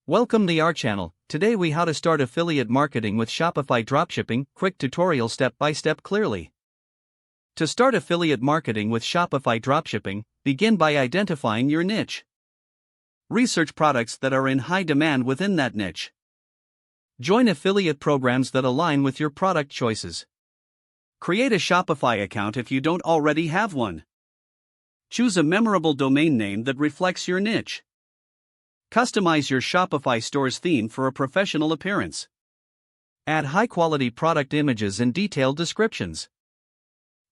Welcome to our channel. Today we how to start affiliate marketing with Shopify Dropshipping, quick tutorial step by step clearly. To start affiliate marketing with Shopify Dropshipping, begin by identifying your niche. Research products that are in high demand within that niche. Join affiliate programs that align with your product choices. Create a Shopify account if you don't already have one. Choose a memorable domain name that reflects your niche. Customize your Shopify store's theme for a professional appearance. Add high-quality product images and detailed descriptions.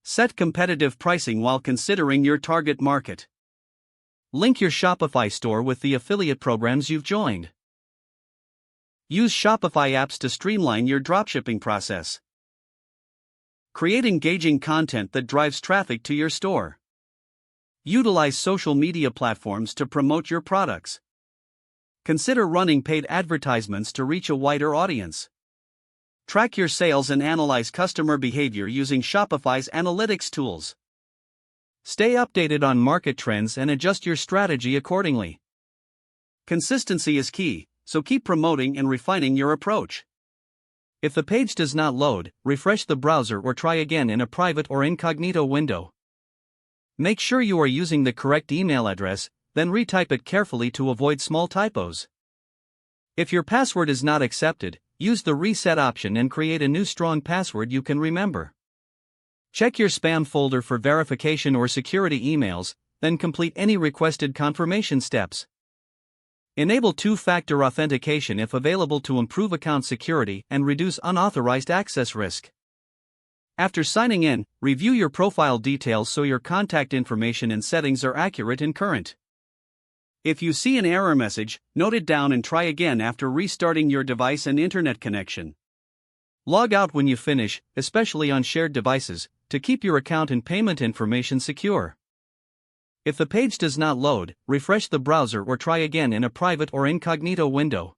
Set competitive pricing while considering your target market. Link your Shopify store with the affiliate programs you've joined. Use Shopify apps to streamline your dropshipping process. Create engaging content that drives traffic to your store. Utilize social media platforms to promote your products. Consider running paid advertisements to reach a wider audience. Track your sales and analyze customer behavior using Shopify's analytics tools. Stay updated on market trends and adjust your strategy accordingly. Consistency is key, so keep promoting and refining your approach. If the page does not load, refresh the browser or try again in a private or incognito window. Make sure you are using the correct email address, then retype it carefully to avoid small typos. If your password is not accepted, use the reset option and create a new strong password you can remember. Check your spam folder for verification or security emails, then complete any requested confirmation steps. Enable two-factor authentication if available to improve account security and reduce unauthorized access risk. After signing in, review your profile details so your contact information and settings are accurate and current. If you see an error message, note it down and try again after restarting your device and internet connection. Log out when you finish, especially on shared devices, to keep your account and payment information secure. If the page does not load, refresh the browser or try again in a private or incognito window.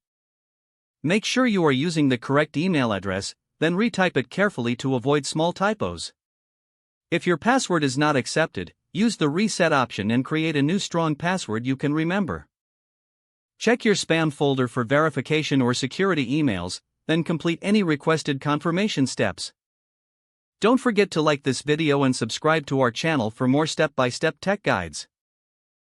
Make sure you are using the correct email address, then retype it carefully to avoid small typos. If your password is not accepted, use the reset option and create a new strong password you can remember. Check your spam folder for verification or security emails, then complete any requested confirmation steps. Don't forget to like this video and subscribe to our channel for more step-by-step tech guides.